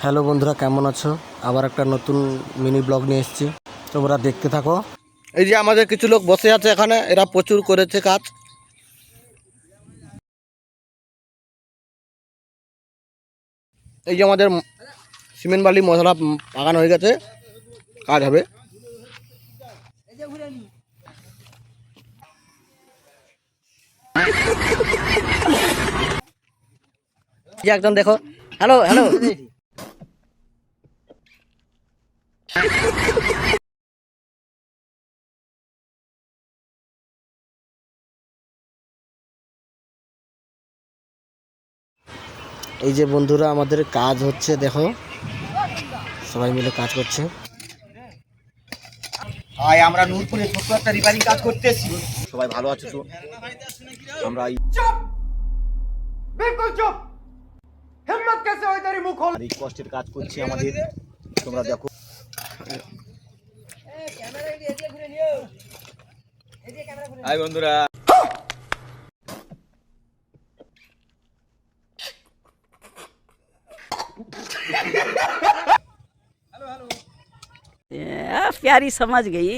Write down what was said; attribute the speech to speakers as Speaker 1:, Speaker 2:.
Speaker 1: Hello বন্ধুরা, কেমন আছো? আবার একটা নতুন মিনি ব্লগ নিয়ে এসেছি, তোমরা দেখতে থাকো। এই যে আমাদের কিছু লোক বসে আছে এখানে, এরা প্রচুর করেছে কাজ। এই যে আমাদের সিমেন্ট বালি মশলা পাকানো হয়ে গেছে, কাজ হবে। এই যে একজন দেখো, হ্যালো হ্যালো। এই যে বন্ধুরা আমাদের কাজ হচ্ছে, দেখো সবাই মিলে কাজ করছে।
Speaker 2: আমরা নূরপুরে ছোট্ট একটা রিপেয়ারিং কাজ করতে এসেছি।
Speaker 1: সবাই ভালো আছে তো? আমরা
Speaker 2: বিলকুল চুপ। হিম্মত कैसे হয় तेरी মুখ খোল।
Speaker 1: এই কষ্টের কাজ করছি আমাদের, তোমরা দেখো।
Speaker 2: হাই বন্ধুরা।
Speaker 3: प्यारी समझ गई